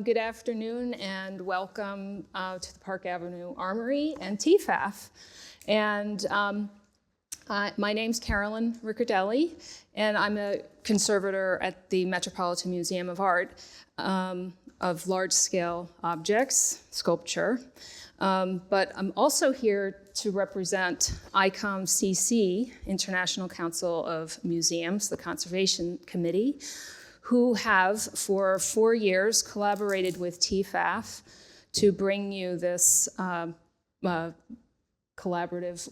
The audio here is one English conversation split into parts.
Good afternoon and welcome to the Park Avenue Armory and TEFAF. And my name's Carolyn Riccardelli, and I'm a conservator at the Metropolitan Museum of Art of large-scale objects, sculpture. But I'm also here to represent ICOM-CC, International Council of Museums, the Conservation Committee, who have for 4 years collaborated with TEFAF to bring you this collaborative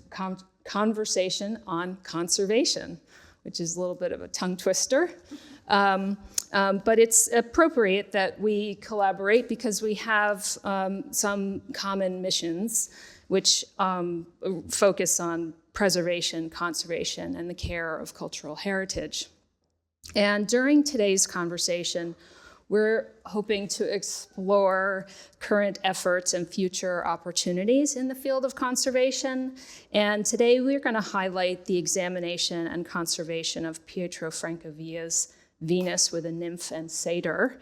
conversation on conservation, which is a little bit of a tongue twister. But it's appropriate that we collaborate because we have some common missions which focus on preservation, conservation, and the care of cultural heritage. And during today's conversation, we're hoping to explore current efforts and future opportunities in the field of conservation. And today we're going to highlight the examination and conservation of Pietro Francavilla's Venus with a Nymph and Satyr,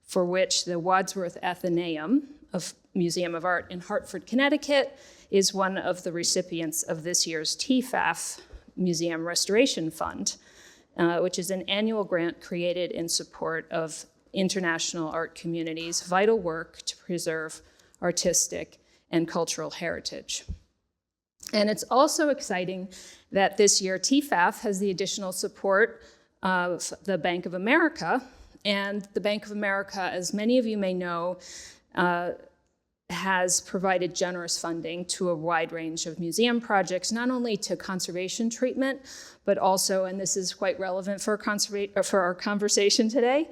for which the Wadsworth Atheneum of Museum of Art in Hartford, Connecticut, is one of the recipients of this year's TEFAF Museum Restoration Fund, which is an annual grant created in support of international art communities' vital work to preserve artistic and cultural heritage. And it's also exciting that this year TEFAF has the additional support of the Bank of America. And the Bank of America, as many of you may know, has provided generous funding to a wide range of museum projects, not only to conservation treatment, but also, and this is quite relevant for our conversation today,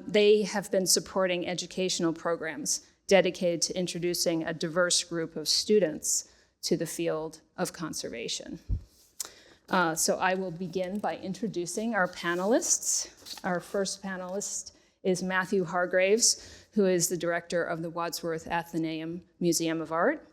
they have been supporting educational programs dedicated to introducing a diverse group of students to the field of conservation. So I will begin by introducing our panelists. Our first panelist is Matthew Hargraves, who is the director of the Wadsworth Atheneum Museum of Art.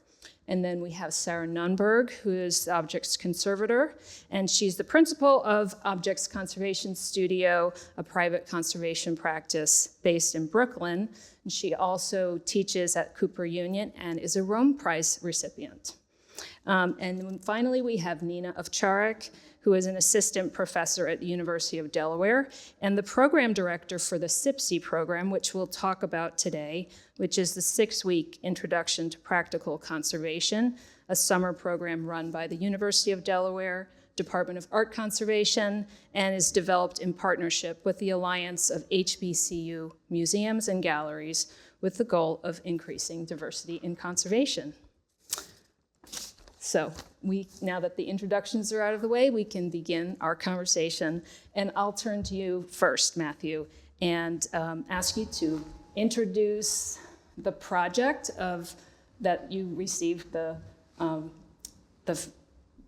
And then we have Sarah Nunberg, who is the Objects Conservator, and she's the principal of Objects Conservation Studio, a private conservation practice based in Brooklyn. And she also teaches at Cooper Union and is a Rome Prize recipient. And then finally, we have Nina Owczarek, who is an assistant professor at the University of Delaware and the program director for the SIPSI program, which we'll talk about today, which is the 6-week Introduction to Practical Conservation, a summer program run by the University of Delaware Department of Art Conservation, and is developed in partnership with the Alliance of HBCU Museums and Galleries with the goal of increasing diversity in conservation. So now that the introductions are out of the way, we can begin our conversation. And I'll turn to you first, Matthew, and ask you to introduce the project that you received the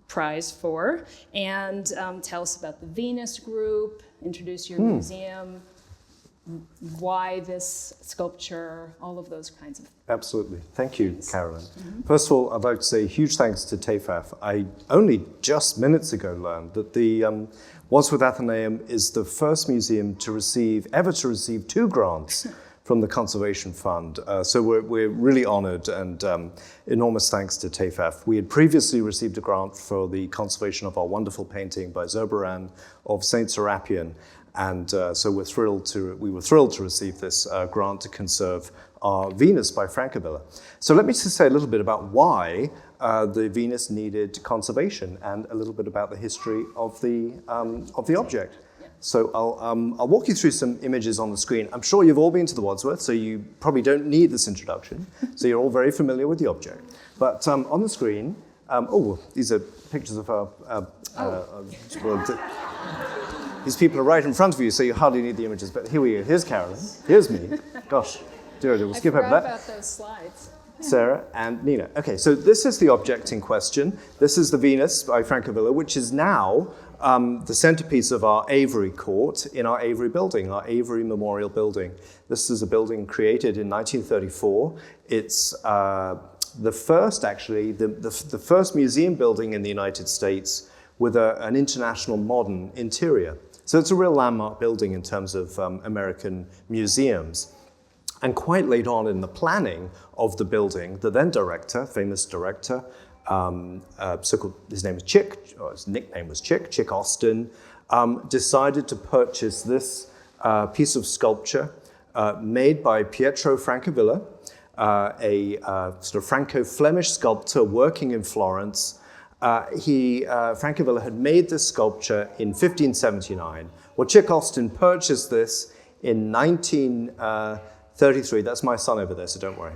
prize for, and tell us about the Venus group, introduce your museum, why this sculpture, all of those kinds of things. Absolutely. Thank you, Carolyn. First of all, I'd like to say huge thanks to TEFAF. I only just minutes ago learned that the Wadsworth Atheneum is the first museum ever to receive 2 grants from the Conservation Fund. So we're really honored, and enormous thanks to TEFAF. We had previously received a grant for the conservation of our wonderful painting by Zurbaran of Saint Serapion. And so we were thrilled to receive this grant to conserve our Venus by Francavilla. So let me just say a little bit about why the Venus needed conservation and a little bit about the history of the object. So I'll walk you through some images on the screen. I'm sure you've all been to the Wadsworth, so you probably don't need this introduction. So you're all very familiar with the object. But on the screen, these are pictures of these people are right in front of you, so you hardly need the images. But here we go. Here's Carolyn. Here's me. Gosh, we'll skip over that. I forgot about those slides. Sarah and Nina. Okay, so this is the object in question. This is the Venus by Francavilla, which is now the centerpiece of our Avery Court in our Avery building, our Avery Memorial Building. This is a building created in 1934. It's the first, actually, the first museum building in the United States with an international modern interior. So it's a real landmark building in terms of American museums. And quite late on in the planning of the building, the then director, famous director, his name was Chick, or his nickname was Chick Austin, decided to purchase this piece of sculpture made by Pietro Francavilla, a sort of Franco-Flemish sculptor working in Florence. Francavilla had made this sculpture in 1579. Well, Chick Austin purchased this in 1933. That's my son over there, so don't worry.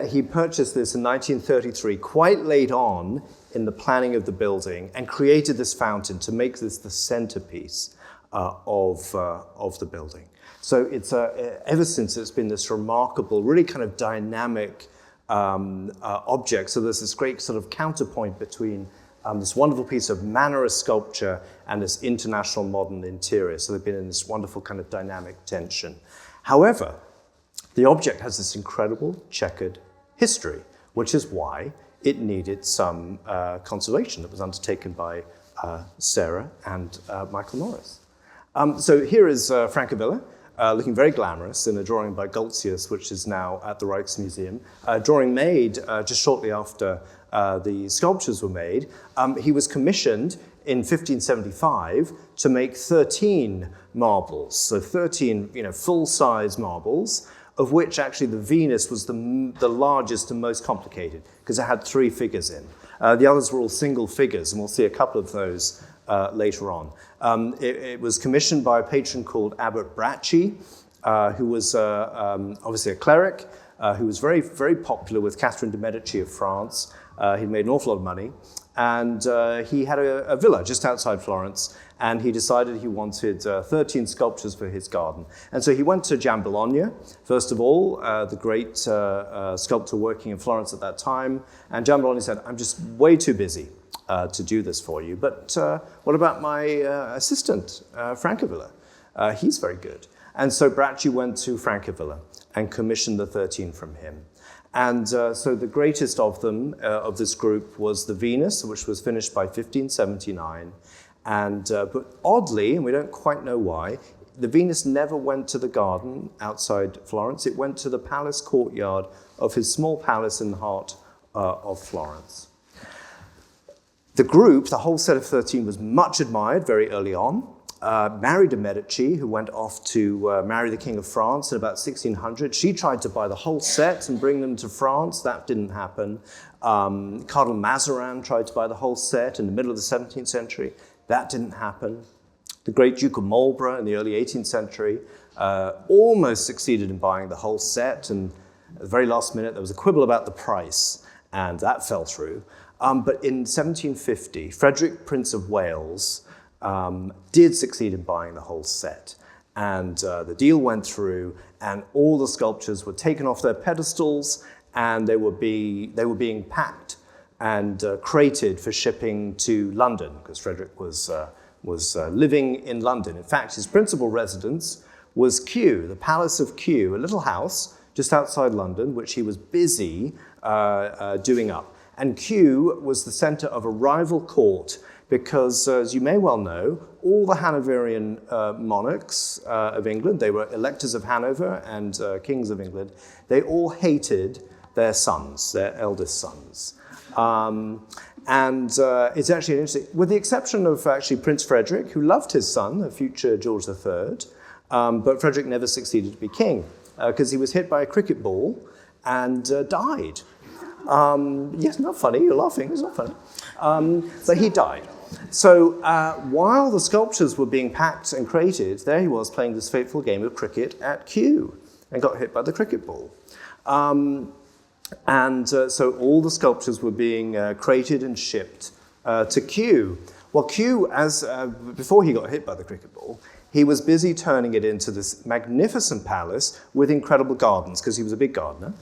He purchased this in 1933, quite late on in the planning of the building, and created this fountain to make this the centerpiece of the building. So it's ever since it's been this remarkable, really kind of dynamic object. So there's this great sort of counterpoint between this wonderful piece of Mannerist sculpture and this international modern interior. So they've been in this wonderful kind of dynamic tension. However, the object has this incredible checkered history, which is why it needed some conservation that was undertaken by Sarah and Michael Norris. So here is Francavilla, looking very glamorous in a drawing by Goltzius, which is now at the Rijksmuseum. A drawing made just shortly after the sculptures were made. He was commissioned in 1575 to make 13 marbles, so 13 full-size marbles, of which actually the Venus was the largest and most complicated, because it had 3 figures in. The others were all single figures, and we'll see a couple of those later on. It was commissioned by a patron called Abbot Bracci, who was obviously a cleric, who was very, very popular with Catherine de' Medici of France. He'd made an awful lot of money, and he had a villa just outside Florence, and he decided he wanted 13 sculptures for his garden. And so he went to Giambologna, first of all, the great sculptor working in Florence at that time, and Giambologna said, "I'm just way too busy to do this for you, but what about my assistant, Francavilla? He's very good." And so Bracci went to Francavilla and commissioned the 13 from him. And so the greatest of them, of this group, was the Venus, which was finished by 1579. And but oddly, and we don't quite know why, the Venus never went to the garden outside Florence. It went to the palace courtyard of his small palace in the heart of Florence. The group, the whole set of 13, was much admired very early on. Mary de' Medici, who went off to marry the King of France in about 1600, she tried to buy the whole set and bring them to France. That didn't happen. Cardinal Mazarin tried to buy the whole set in the middle of the 17th century. That didn't happen. The great Duke of Marlborough in the early 18th century almost succeeded in buying the whole set, and at the very last minute there was a quibble about the price, and that fell through. But in 1750, Frederick, Prince of Wales, did succeed in buying the whole set. And the deal went through, and all the sculptures were taken off their pedestals, and they were being packed and crated for shipping to London, because Frederick was living in London. In fact, his principal residence was Kew, the Palace of Kew, a little house just outside London, which he was busy doing up. And Kew was the center of a rival court because, as you may well know, all the Hanoverian monarchs of England, they were electors of Hanover and kings of England, they all hated their sons, their eldest sons. It's actually interesting, with the exception of actually Prince Frederick, who loved his son, the future George III, but Frederick never succeeded to be king because he was hit by a cricket ball and died. Yes, not funny, you're laughing, it's not funny. But he died. So while the sculptures were being packed and crated, there he was playing this fateful game of cricket at Kew and got hit by the cricket ball. So all the sculptures were being crated and shipped to Kew. Well, Kew, before he got hit by the cricket ball, he was busy turning it into this magnificent palace with incredible gardens, because he was a big gardener.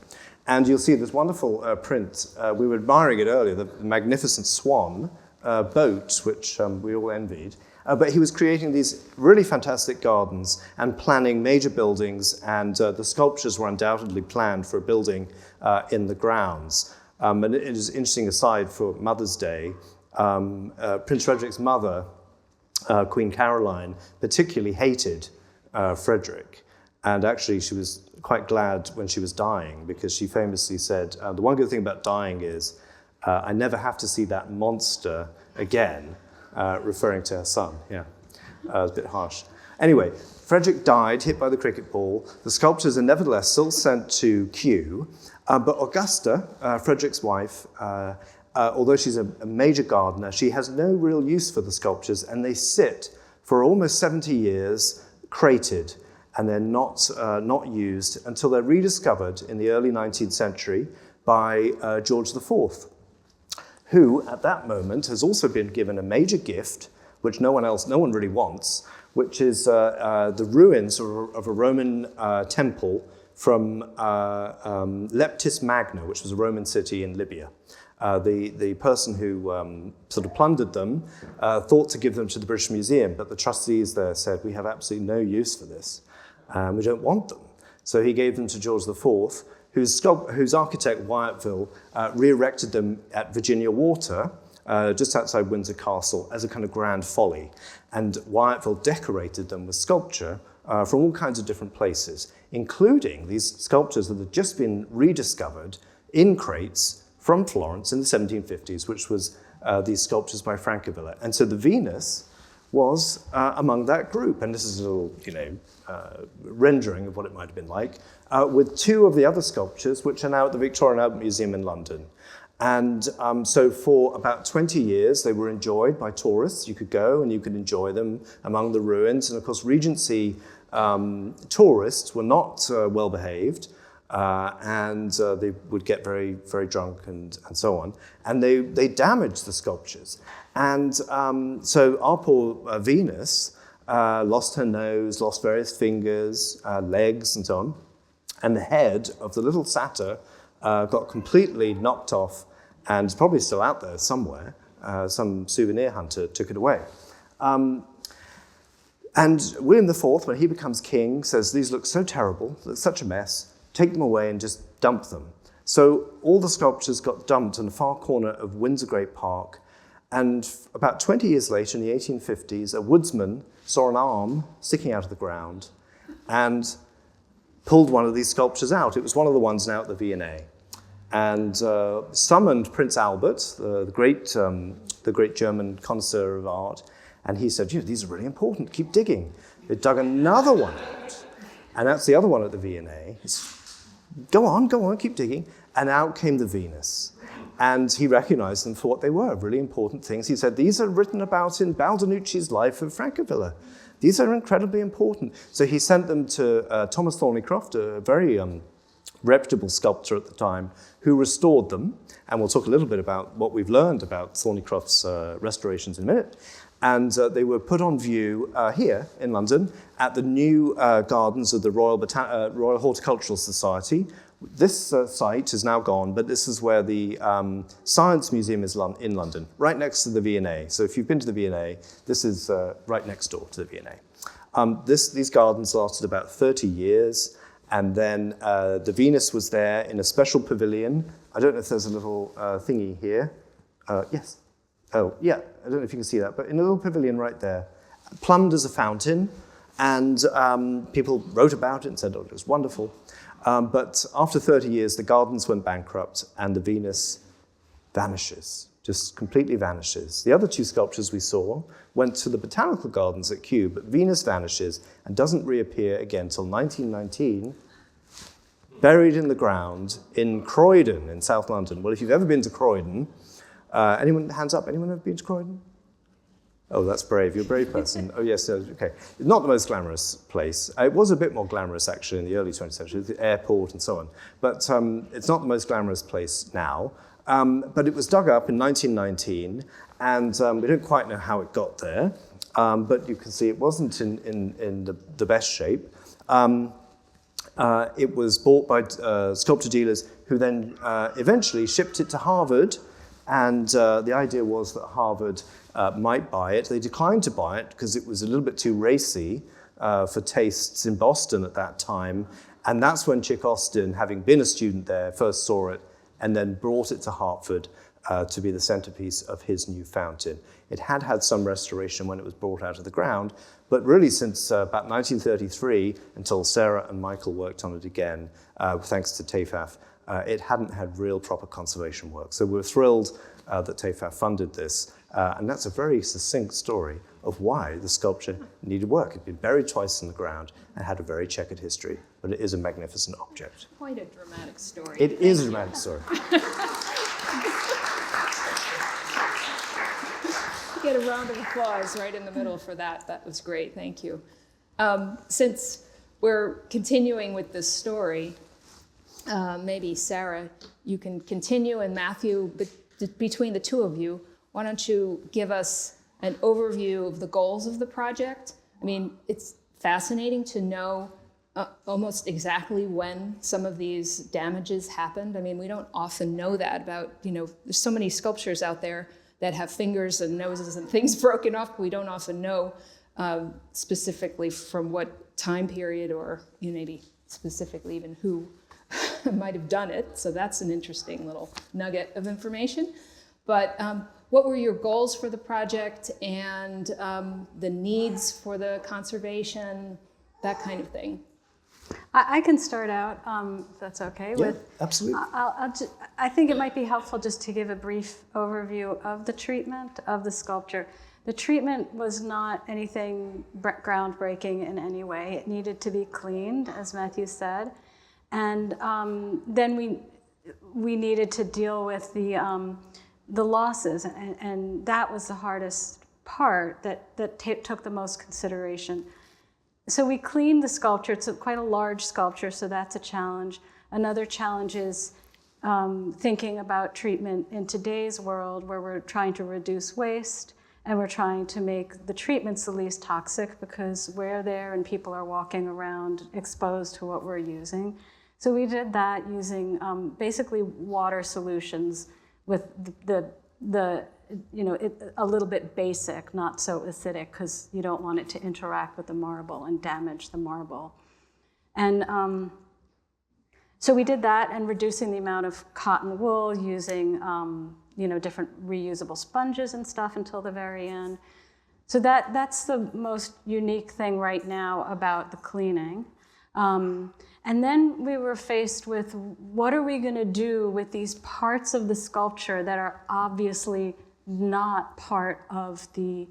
And you'll see this wonderful print. We were admiring it earlier, the magnificent swan boat, which we all envied. But he was creating these really fantastic gardens and planning major buildings, and the sculptures were undoubtedly planned for a building in the grounds. And it is interesting aside for Mother's Day, Prince Frederick's mother, Queen Caroline, particularly hated Frederick. And actually, she was quite glad when she was dying, because she famously said, the one good thing about dying is I never have to see that monster again, referring to her son. Yeah, it was a bit harsh. Anyway, Frederick died, hit by the cricket ball. The sculptures are nevertheless still sent to Kew, but Augusta, Frederick's wife, although she's a major gardener, she has no real use for the sculptures, and they sit for almost 70 years crated, and they're not used until they're rediscovered in the early 19th century by George IV, who at that moment has also been given a major gift, which no one really wants, which is the ruins of a Roman temple from Leptis Magna, which was a Roman city in Libya. The person who sort of plundered them thought to give them to the British Museum, but the trustees there said, we have absolutely no use for this. We don't want them. So he gave them to George IV, whose architect, Wyatville, re-erected them at Virginia Water, just outside Windsor Castle, as a kind of grand folly. And Wyatville decorated them with sculpture from all kinds of different places, including these sculptures that had just been rediscovered in crates from Florence in the 1750s, which was these sculptures by Francavilla. And so the Venus was among that group. And this is a little, rendering of what it might have been like, with two of the other sculptures, which are now at the Victoria and Albert Museum in London. And so for about 20 years, they were enjoyed by tourists. You could go and you could enjoy them among the ruins. And of course, Regency tourists were not well behaved, and they would get very, very drunk and so on. And they damaged the sculptures. And so our poor Venus lost her nose, lost various fingers, legs, and so on. And the head of the little satyr got completely knocked off, and it's probably still out there somewhere. Some souvenir hunter took it away. And William IV, when he becomes king, says, these look so terrible, it's such a mess, take them away and just dump them. So all the sculptures got dumped in the far corner of Windsor Great Park, and about 20 years later, in the 1850s, a woodsman saw an arm sticking out of the ground and pulled one of these sculptures out. It was one of the ones now at the V&A. And summoned Prince Albert, the great German connoisseur of art, and he said, these are really important, keep digging. They dug another one out, and that's the other one at the V&A. Go on, keep digging. And out came the Venus. And he recognized them for what they were, really important things. He said, these are written about in Baldinucci's Life of Francavilla. These are incredibly important. So he sent them to Thomas Thornycroft, a very reputable sculptor at the time, who restored them. And we'll talk a little bit about what we've learned about Thornycroft's restorations in a minute. And they were put on view here in London at the new gardens of the Royal Horticultural Society. This site is now gone, but this is where the Science Museum is in London, right next to the V&A. So if you've been to the V&A, this is right next door to the V&A. These gardens lasted about 30 years, and then the Venus was there in a special pavilion. I don't know if there's a little thingy here. Yes. Oh, yeah, I don't know if you can see that, but in a little pavilion right there, plumbed as a fountain, and people wrote about it and said, it was wonderful. But after 30 years, the gardens went bankrupt, and the Venus vanishes, just completely vanishes. The other two sculptures we saw went to the Botanical Gardens at Kew, but Venus vanishes and doesn't reappear again until 1919, buried in the ground in Croydon in South London. Well, if you've ever been to Croydon, anyone, hands up, anyone ever been to Croydon? Oh, that's brave. You're a brave person. Oh, yes, okay. It's not the most glamorous place. It was a bit more glamorous, actually, in the early 20th century, the airport and so on. But it's not the most glamorous place now. But it was dug up in 1919, and we don't quite know how it got there. But you can see it wasn't in the best shape. It was bought by sculpture dealers who then eventually shipped it to Harvard. And the idea was that Harvard might buy it. They declined to buy it because it was a little bit too racy for tastes in Boston at that time. And that's when Chick Austin, having been a student there, first saw it and then brought it to Hartford to be the centerpiece of his new fountain. It had had some restoration when it was brought out of the ground, but really since about 1933, until Sarah and Michael worked on it again, thanks to TEFAF, it hadn't had real proper conservation work. So we're thrilled that TEFAF funded this, and that's a very succinct story of why the sculpture needed work. It'd been buried twice in the ground and had a very checkered history, but it is a magnificent object. Quite a dramatic story. It is a dramatic story. Get a round of applause right in the middle for that. That was great, thank you. Since we're continuing with this story, maybe Sarah, you can continue, and Matthew, between the two of you, why don't you give us an overview of the goals of the project? I mean, it's fascinating to know almost exactly when some of these damages happened. I mean, we don't often know that about, there's so many sculptures out there that have fingers and noses and things broken off, but we don't often know specifically from what time period or maybe specifically even who might have done it. So that's an interesting little nugget of information. But what were your goals for the project and the needs for the conservation, that kind of thing? I can start out, if that's okay. Yeah, absolutely. I think it might be helpful just to give a brief overview of the treatment of the sculpture. The treatment was not anything groundbreaking in any way. It needed to be cleaned, as Matthew said. And then we needed to deal with the losses, and that was the hardest part that took the most consideration. So we cleaned the sculpture. It's quite a large sculpture, so that's a challenge. Another challenge is thinking about treatment in today's world, where we're trying to reduce waste and we're trying to make the treatments the least toxic, because we're there and people are walking around exposed to what we're using. So we did that using basically water solutions with a little bit basic, not so acidic, because you don't want it to interact with the marble and damage the marble. And so we did that, and reducing the amount of cotton wool, using different reusable sponges and stuff until the very end. So that's the most unique thing right now about the cleaning. And then we were faced with, what are we going to do with these parts of the sculpture that are obviously not part of the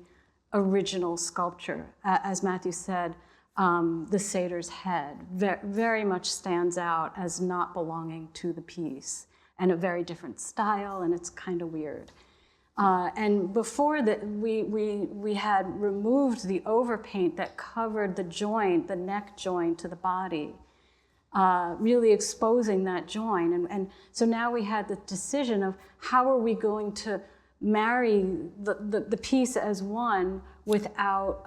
original sculpture? As Matthew said, the satyr's head very much stands out as not belonging to the piece, and a very different style, and it's kind of weird. And before that, we had removed the overpaint that covered the joint, the neck joint to the body, really exposing that joint. And so now we had the decision of how are we going to marry the piece as one without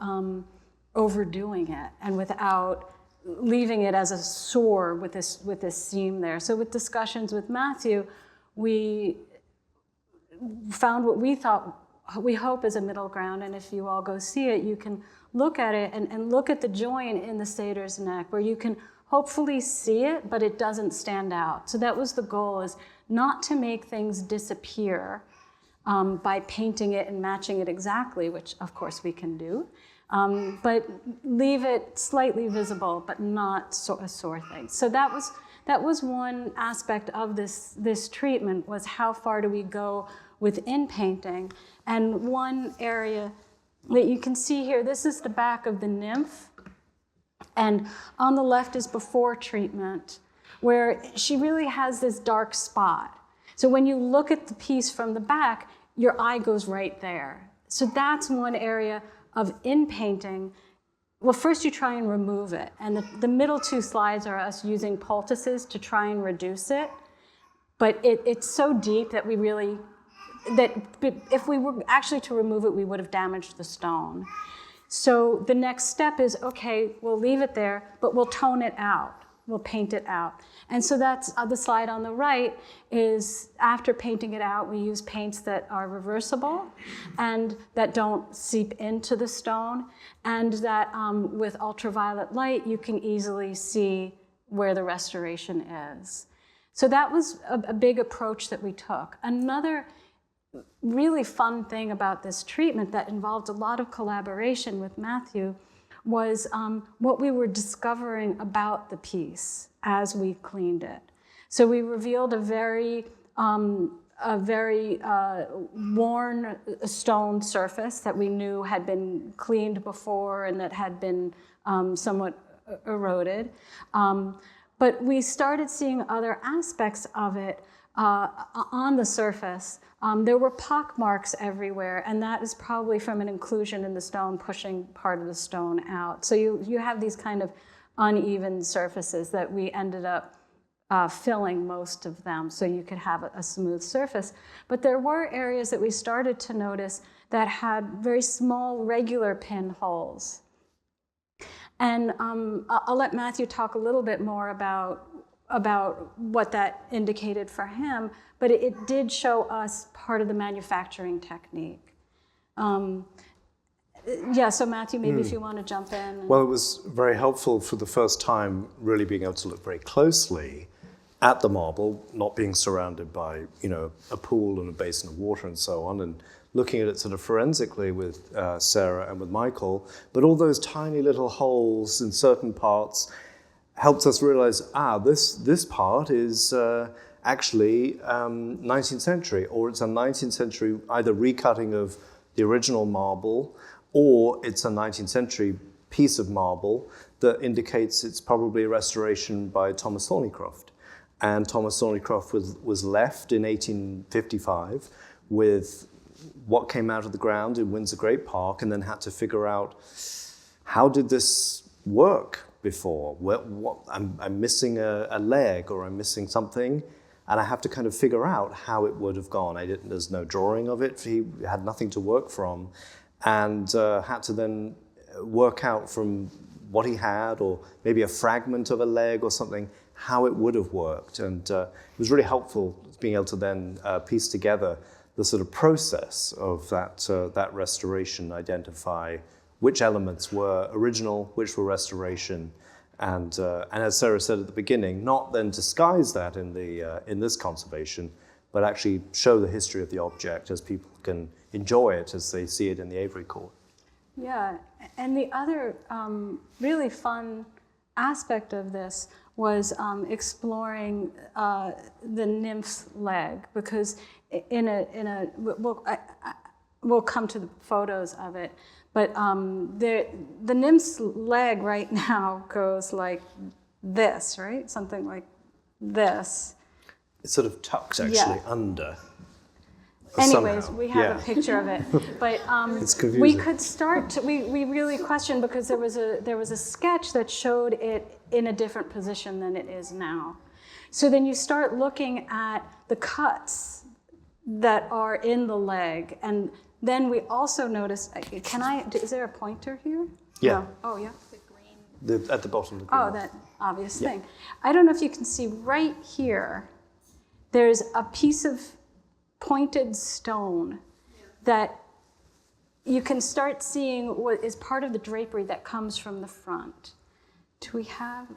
overdoing it and without leaving it as a sore with this seam there. So with discussions with Matthew, we found what we hope is a middle ground, and if you all go see it, you can look at it and look at the joint in the satyr's neck, where you can hopefully see it, but it doesn't stand out. So that was the goal, is not to make things disappear by painting it and matching it exactly, which of course we can do, but leave it slightly visible, but not a sore thing. So that was one aspect of this treatment, was how far do we go within painting. And one area that you can see here, this is the back of the nymph, and on the left is before treatment, where she really has this dark spot. So when you look at the piece from the back, your eye goes right there. So that's one area of in painting. Well, first you try and remove it, and the middle two slides are us using poultices to try and reduce it, but it's so deep that if we were actually to remove it, we would have damaged the stone. So the next step is, okay, we'll leave it there, but we'll tone it out. We'll paint it out. And so that's the slide on the right, is after painting it out, we use paints that are reversible and that don't seep into the stone, and that with ultraviolet light, you can easily see where the restoration is. So that was a big approach that we took. Another really fun thing about this treatment that involved a lot of collaboration with Matthew was what we were discovering about the piece as we cleaned it. So we revealed a very worn stone surface that we knew had been cleaned before and that had been somewhat eroded. But we started seeing other aspects of it on the surface. There were pock marks everywhere, and that is probably from an inclusion in the stone pushing part of the stone out. So you have these kind of uneven surfaces that we ended up filling most of them so you could have a smooth surface. But there were areas that we started to notice that had very small regular pinholes. And I'll let Matthew talk a little bit more about what that indicated for him, but it did show us part of the manufacturing technique. Yeah, so Matthew, maybe if you want to jump in. Well, it was very helpful for the first time really being able to look very closely at the marble, not being surrounded by, a pool and a basin of water and so on, and looking at it sort of forensically with Sarah and with Michael. But all those tiny little holes in certain parts helped us realize, this part is actually 19th century, or it's a 19th century either recutting of the original marble, or it's a 19th century piece of marble that indicates it's probably a restoration by Thomas Thornycroft. And Thomas Thornycroft was left in 1855 with what came out of the ground in Windsor Great Park, and then had to figure out, how did this work before? I'm missing a leg, or I'm missing something, and I have to kind of figure out how it would have gone. There's no drawing of it. He had nothing to work from, and had to then work out from what he had, or maybe a fragment of a leg or something, how it would have worked. And it was really helpful being able to then piece together the sort of process of that restoration, identify which elements were original, which were restoration, and as Sarah said at the beginning, not then disguise that in this conservation, but actually show the history of the object as people can enjoy it as they see it in the Avery Court. Yeah, and the other really fun aspect of this was exploring the nymph's leg, because we'll come to the photos of it, but the nymph's leg right now goes like this, right? Something like this. It's sort of tucked actually under. Anyways, somehow. We have a picture of it, but it's confusing. We could start to, we really questioned, because there was a sketch that showed it in a different position than it is now. So then you start looking at the cuts that are in the leg, and then we also notice, is there a pointer here? Yeah. No. Oh, yeah. The green. At the bottom of the green. Oh, that obvious thing. I don't know if you can see right here, there's a piece of pointed stone that you can start seeing what is part of the drapery that comes from the front. Do we have,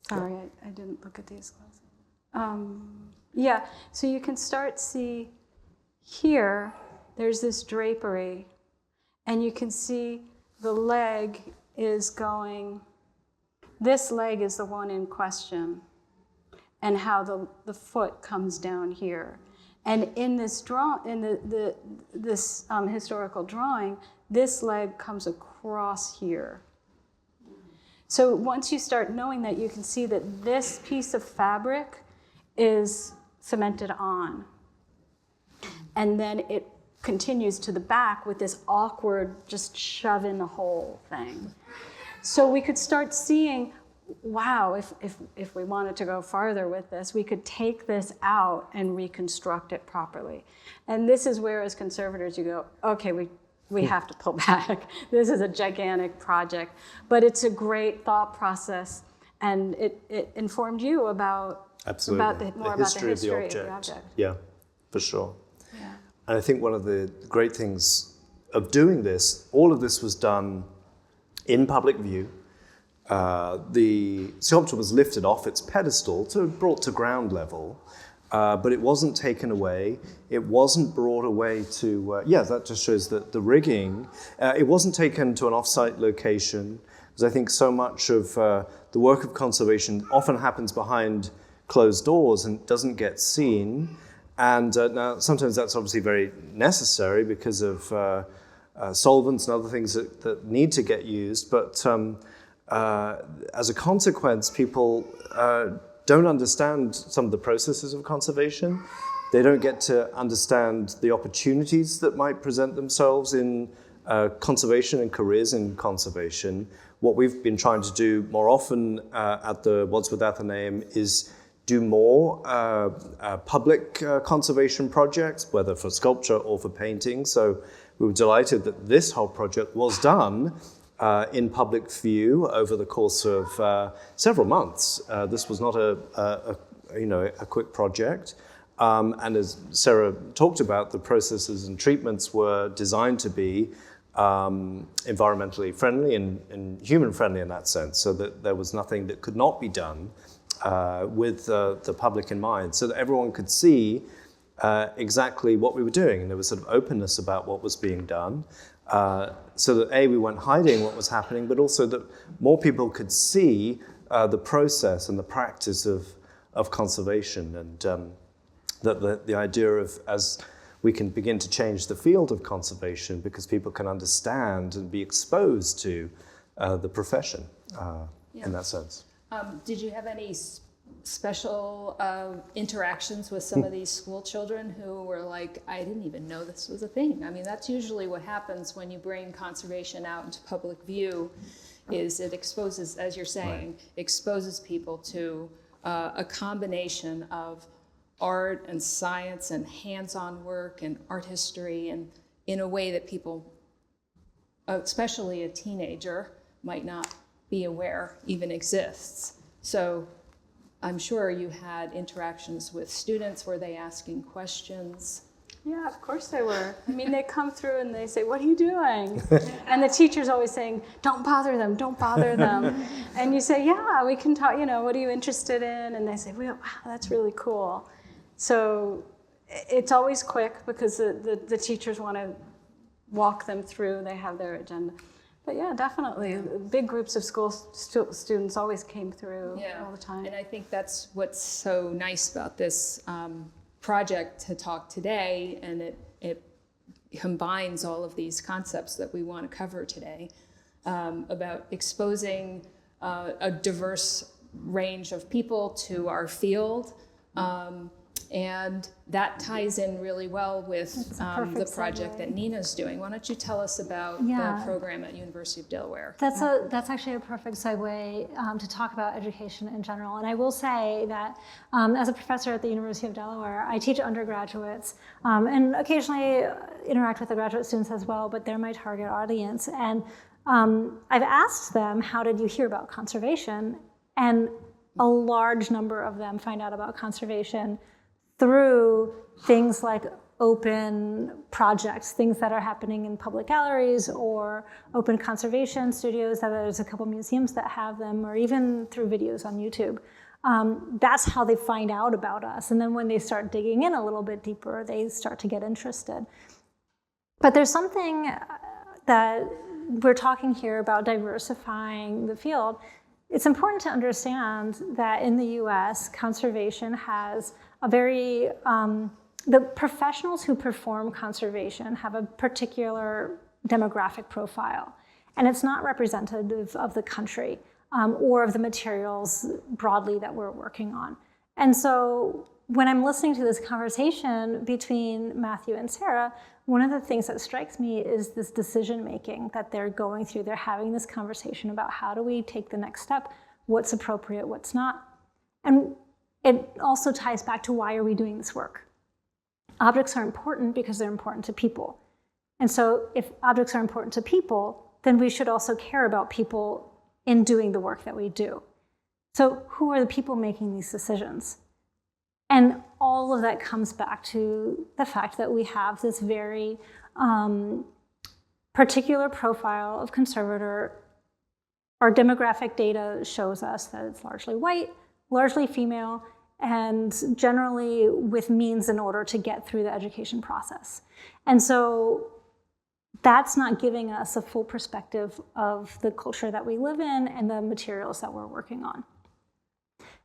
sorry, I didn't look at these closely. Yeah, so you can start see here, there's this drapery, and you can see the leg is going, this leg is the one in question, and how the foot comes down here. And in this this historical drawing, this leg comes across here. So once you start knowing that, you can see that this piece of fabric is cemented on. And then it continues to the back with this awkward, just shove in the hole thing. So we could start seeing, wow, if we wanted to go farther with this, we could take this out and reconstruct it properly. And this is where, as conservators, you go, okay, we have to pull back. This is a gigantic project. But it's a great thought process, and it informed you about, Absolutely. About the history of the object. Yeah, for sure. Yeah. And I think one of the great things of doing this, all of this was done in public view. the sculpture was lifted off its pedestal brought to ground level, but it wasn't taken away. It wasn't brought away to, that just shows that the rigging, it wasn't taken to an off-site location, because I think so much of the work of conservation often happens behind closed doors and doesn't get seen. And now sometimes that's obviously very necessary because of solvents and other things that need to get used. But as a consequence, people don't understand some of the processes of conservation. They don't get to understand the opportunities that might present themselves in conservation and careers in conservation. What we've been trying to do more often at the Wadsworth Atheneum is do more public conservation projects, whether for sculpture or for painting. So we were delighted that this whole project was done in public view over the course of several months. This was not a quick project. And as Sarah talked about, the processes and treatments were designed to be environmentally friendly and human friendly in that sense, so that there was nothing that could not be done with the public in mind, so that everyone could see exactly what we were doing, and there was sort of openness about what was being done, so that we weren't hiding what was happening, but also that more people could see the process and the practice of conservation, and that the idea of, as we can begin to change the field of conservation because people can understand and be exposed to the profession in that sense. Did you have any special interactions with some of these school children who were like, I didn't even know this was a thing? I mean, that's usually what happens when you bring conservation out into public view, is it exposes, as you're saying, exposes people to a combination of art and science and hands-on work and art history, and in a way that people, especially a teenager, might not be aware even exists. So I'm sure you had interactions with students. Were they asking questions? Yeah, of course they were. I mean, they come through and they say, what are you doing? And the teacher's always saying, don't bother them, don't bother them. And you say, yeah, we can talk, what are you interested in? And they say, wow, that's really cool. So it's always quick because the teachers want to walk them through, they have their agenda. But yeah, definitely, big groups of school students always came through all the time. And I think that's what's so nice about this project to talk today, and it combines all of these concepts that we want to cover today about exposing a diverse range of people to our field. And that ties in really well with the project that Nina's doing. Why don't you tell us about the program at University of Delaware? That's actually a perfect segue to talk about education in general. And I will say that as a professor at the University of Delaware, I teach undergraduates and occasionally interact with the graduate students as well, but they're my target audience. And I've asked them, how did you hear about conservation? And a large number of them find out about conservation through things like open projects, things that are happening in public galleries or open conservation studios. There's a couple museums that have them, or even through videos on YouTube. That's how they find out about us. And then when they start digging in a little bit deeper, they start to get interested. But there's something that we're talking here about diversifying the field. It's important to understand that in the US, conservation has a very, the professionals who perform conservation have a particular demographic profile. And it's not representative of the country or of the materials broadly that we're working on. And so when I'm listening to this conversation between Matthew and Sarah, one of the things that strikes me is this decision-making that they're going through. They're having this conversation about how do we take the next step, what's appropriate, what's not. And it also ties back to why are we doing this work? Objects are important because they're important to people. And so if objects are important to people, then we should also care about people in doing the work that we do. So who are the people making these decisions? And all of that comes back to the fact that we have this very particular profile of conservator Our demographic data shows us that it's largely white, largely female, and generally with means in order to get through the education process. And so that's not giving us a full perspective of the culture that we live in and the materials that we're working on.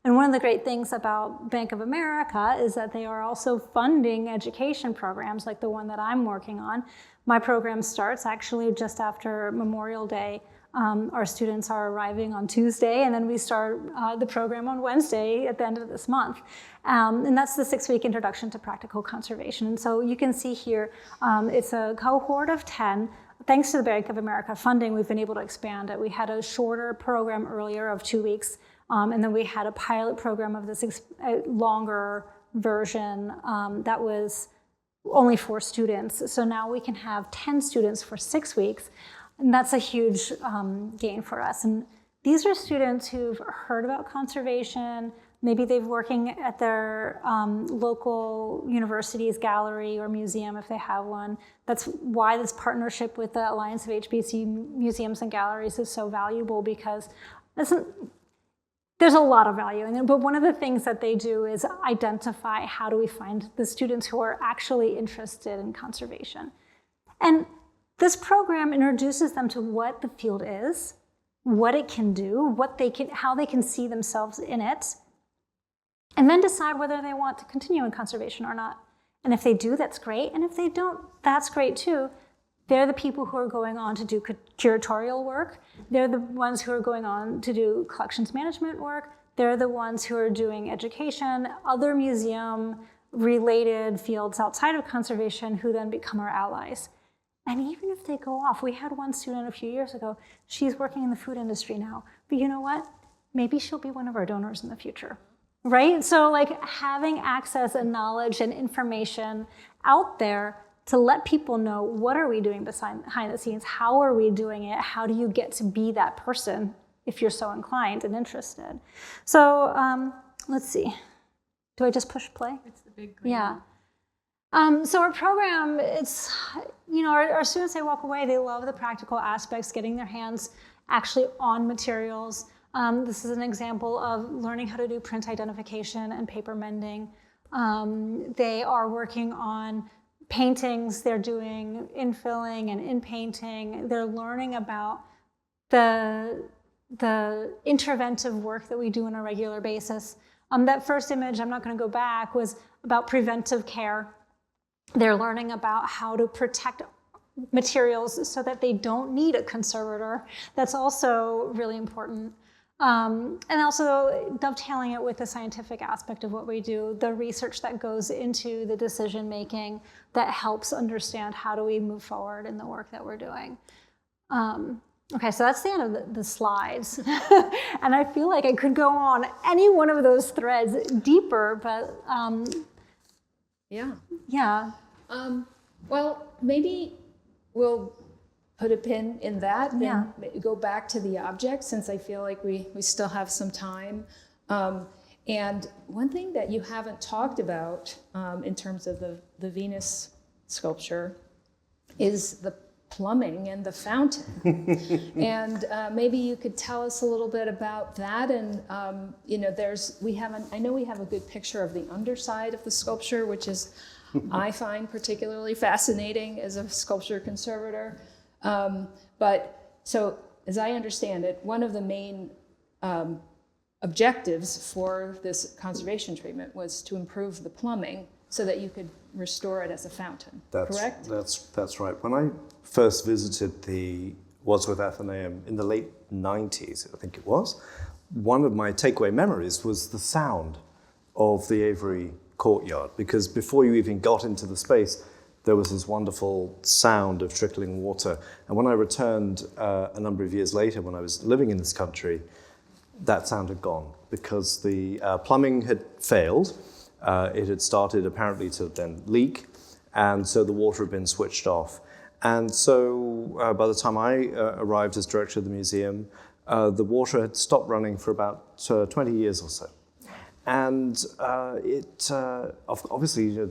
And one of the great things about Bank of America is that they are also funding education programs like the one that I'm working on. My program starts actually just after Memorial Day. Our students are arriving on Tuesday, and then we start the program on Wednesday at the end of this month. And that's the 6-week introduction to practical conservation. And so you can see here, it's a cohort of 10. Thanks to the Bank of America funding, we've been able to expand it. We had a shorter program earlier of 2 weeks, and then we had a pilot program of this longer version that was only 4 students. So now we can have 10 students for 6 weeks. And that's a huge gain for us. And these are students who've heard about conservation. Maybe they're working at their local university's gallery or museum if they have one. That's why this partnership with the Alliance of HBC Museums and Galleries is so valuable, because there's a lot of value in it. But one of the things that they do is identify how do we find the students who are actually interested in conservation. And this program introduces them to what the field is, what it can do, how they can see themselves in it, and then decide whether they want to continue in conservation or not. And if they do, that's great. And if they don't, that's great too. They're the people who are going on to do curatorial work. They're the ones who are going on to do collections management work. They're the ones who are doing education, other museum-related fields outside of conservation, who then become our allies. And even if they go off, we had one student a few years ago, she's working in the food industry now. But you know what? Maybe she'll be one of our donors in the future, right? So like having access and knowledge and information out there to let people know what are we doing behind the scenes, how are we doing it, how do you get to be that person if you're so inclined and interested. So let's see. Do I just push play? It's the big green. Yeah. So our program, it's, our students, they walk away, they love the practical aspects, getting their hands actually on materials. This is an example of learning how to do print identification and paper mending. They are working on paintings, they're doing infilling and in-painting. They're learning about the interventive work that we do on a regular basis. That first image, I'm not going to go back, was about preventive care. They're learning about how to protect materials so that they don't need a conservator. That's also really important. And also dovetailing it with the scientific aspect of what we do, the research that goes into the decision making that helps understand how do we move forward in the work that we're doing. Okay, so that's the end of the slides. And I feel like I could go on any one of those threads deeper, but Yeah. yeah. Well, maybe we'll put a pin in that and go back to the object, since I feel like we still have some time. And one thing that you haven't talked about in terms of the Venus sculpture is the plumbing and the fountain. And maybe you could tell us a little bit about that. And I know we have a good picture of the underside of the sculpture, which is I find particularly fascinating as a sculpture conservator. But so as I understand it, one of the main objectives for this conservation treatment was to improve the plumbing so that you could restore it as a fountain, correct? That's right. When I first visited the Wadsworth Atheneum in the late 90s, I think it was, one of my takeaway memories was the sound of the Avery courtyard, because before you even got into the space, there was this wonderful sound of trickling water. And when I returned a number of years later, when I was living in this country, that sound had gone because the plumbing had failed. It had started apparently to then leak, and so the water had been switched off. And so by the time I arrived as director of the museum, the water had stopped running for about 20 years or so. And obviously,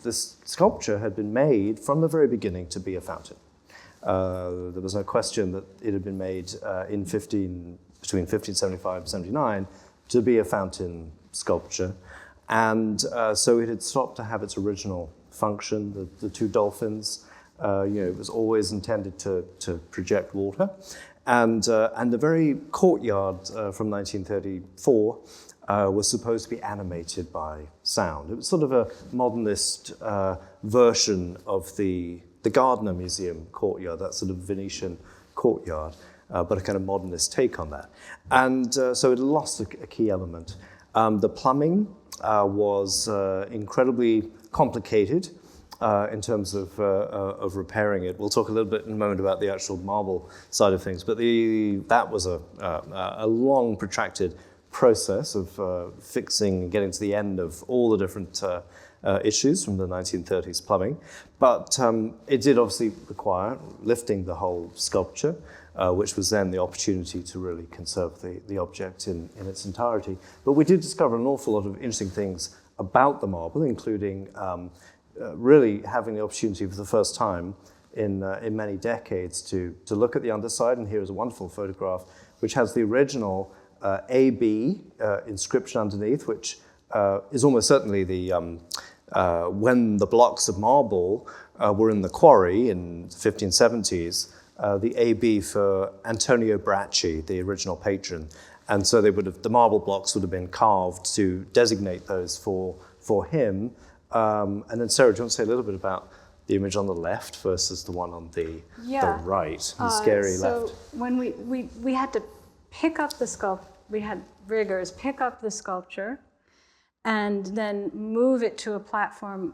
this sculpture had been made from the very beginning to be a fountain. There was no question that it had been made between 1575 and 79 to be a fountain sculpture. And so it had stopped to have its original function, the two dolphins. It was always intended to project water. And the very courtyard from 1934 was supposed to be animated by sound. It was sort of a modernist version of the Gardner Museum courtyard, that sort of Venetian courtyard, but a kind of modernist take on that. And so it lost a key element. The plumbing was incredibly complicated in terms of repairing it. We'll talk a little bit in a moment about the actual marble side of things, but that was a long, protracted process of fixing and getting to the end of all the different issues from the 1930s plumbing. But it did obviously require lifting the whole sculpture, which was then the opportunity to really conserve the object in its entirety. But we did discover an awful lot of interesting things about the marble, including really having the opportunity for the first time in many decades to look at the underside. And here is a wonderful photograph which has the original AB inscription underneath, which is almost certainly when the blocks of marble were in the quarry in the 1570s, the AB for Antonio Bracci, the original patron. And so the marble blocks would have been carved to designate those for him. And then Sarah, do you want to say a little bit about the image on the left versus the one on the right, the scary left? So when we had to pick up the sculpture, we had riggers pick up the sculpture and then move it to a platform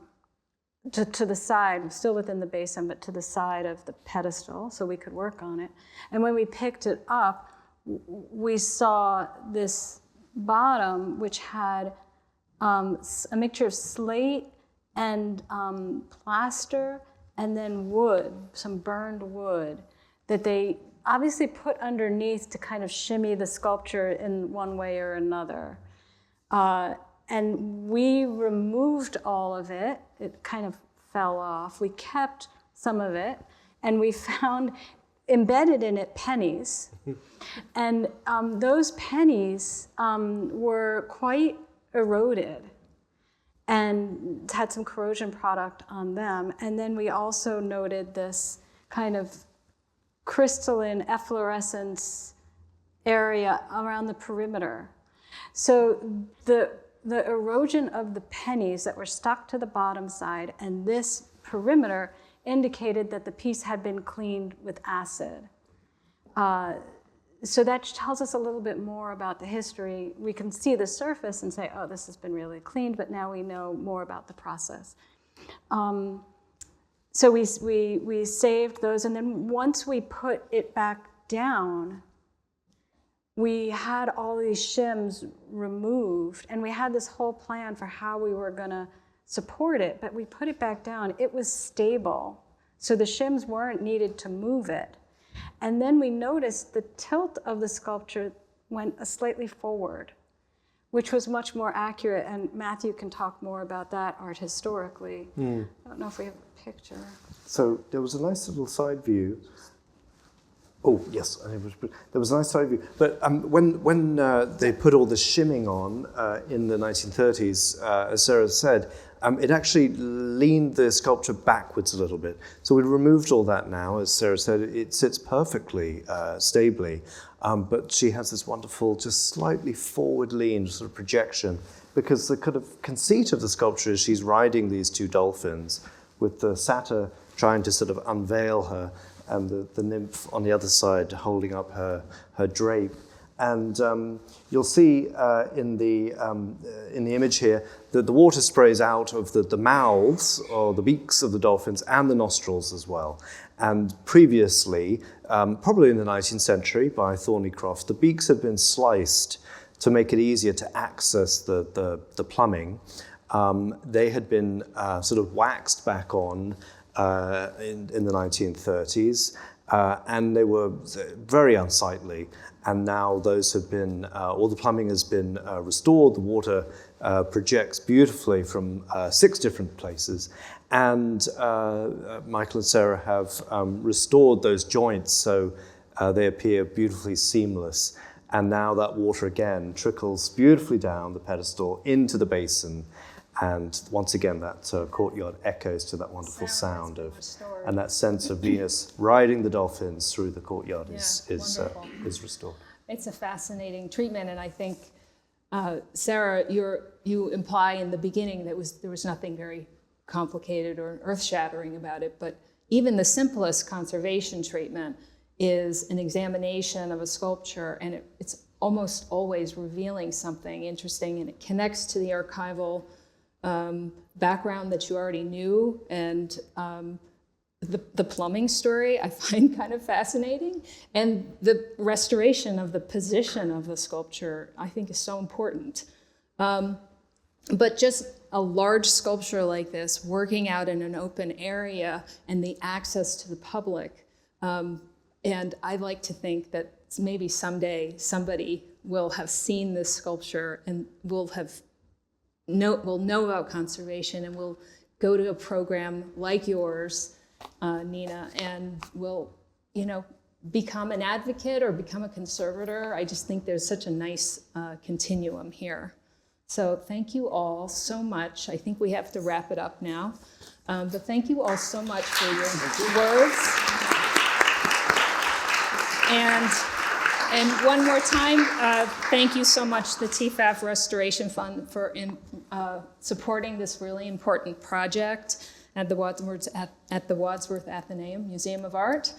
to the side, still within the basin, but to the side of the pedestal so we could work on it. And when we picked it up, we saw this bottom which had a mixture of slate and plaster and then wood, some burned wood, that they obviously put underneath to kind of shimmy the sculpture in one way or another. And we removed all of it. It kind of fell off. We kept some of it, and we found embedded in it pennies. And those pennies were quite eroded and had some corrosion product on them. And then we also noted this kind of crystalline efflorescence area around the perimeter. So the erosion of the pennies that were stuck to the bottom side and this perimeter indicated that the piece had been cleaned with acid. So that tells us a little bit more about the history. We can see the surface and say, oh, this has been really cleaned, but now we know more about the process. So we saved those, and then once we put it back down, we had all these shims removed, and we had this whole plan for how we were gonna support it, but we put it back down. It was stable, so the shims weren't needed to move it. And then we noticed the tilt of the sculpture went slightly forward, which was much more accurate, and Matthew can talk more about that art historically. I don't know if we have a picture. So there was a nice little side view. Oh, yes, there was a nice side view. But when they put all the shimming on in the 1930s, as Sarah said, it actually leaned the sculpture backwards a little bit. So we removed all that now. As Sarah said, it sits perfectly stably. But she has this wonderful, just slightly forward lean sort of projection, because the kind of conceit of the sculpture is she's riding these two dolphins with the satyr trying to sort of unveil her, and the nymph on the other side holding up her drape. And you'll see in the image here that the water sprays out of the mouths or the beaks of the dolphins and the nostrils as well. And previously, probably in the 19th century by Thornycroft, the beaks had been sliced to make it easier to access the plumbing. They had been sort of waxed back on in the 1930s, and they were very unsightly. And now those have been, all the plumbing has been restored. The water projects beautifully from 6 different places. And Michael and Sarah have restored those joints so they appear beautifully seamless. And now that water again trickles beautifully down the pedestal into the basin. And once again, that courtyard echoes to that wonderful sound of, and that sense of Venus riding the dolphins through the courtyard is restored. It's a fascinating treatment, and I think, Sarah, you imply in the beginning that there was nothing very complicated or earth-shattering about it, but even the simplest conservation treatment is an examination of a sculpture, and it's almost always revealing something interesting, and it connects to the archival background that you already knew, and the plumbing story I find kind of fascinating, and the restoration of the position of the sculpture I think is so important. But just a large sculpture like this, working out in an open area and the access to the public, and I like to think that maybe someday somebody will have seen this sculpture and will know about conservation and will go to a program like yours, Nina, and will, become an advocate or become a conservator. I just think there's such a nice continuum here. So thank you all so much. I think we have to wrap it up now. But thank you all so much for your words. And one more time, thank you so much, the TEFAF Restoration Fund, for supporting this really important project at the Wadsworth Atheneum Museum of Art,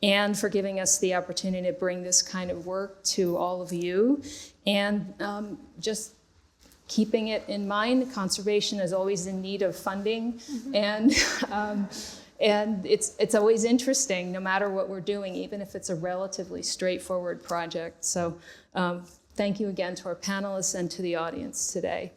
and for giving us the opportunity to bring this kind of work to all of you. And just keeping it in mind, conservation is always in need of funding, and it's always interesting, no matter what we're doing, even if it's a relatively straightforward project. So thank you again to our panelists and to the audience today.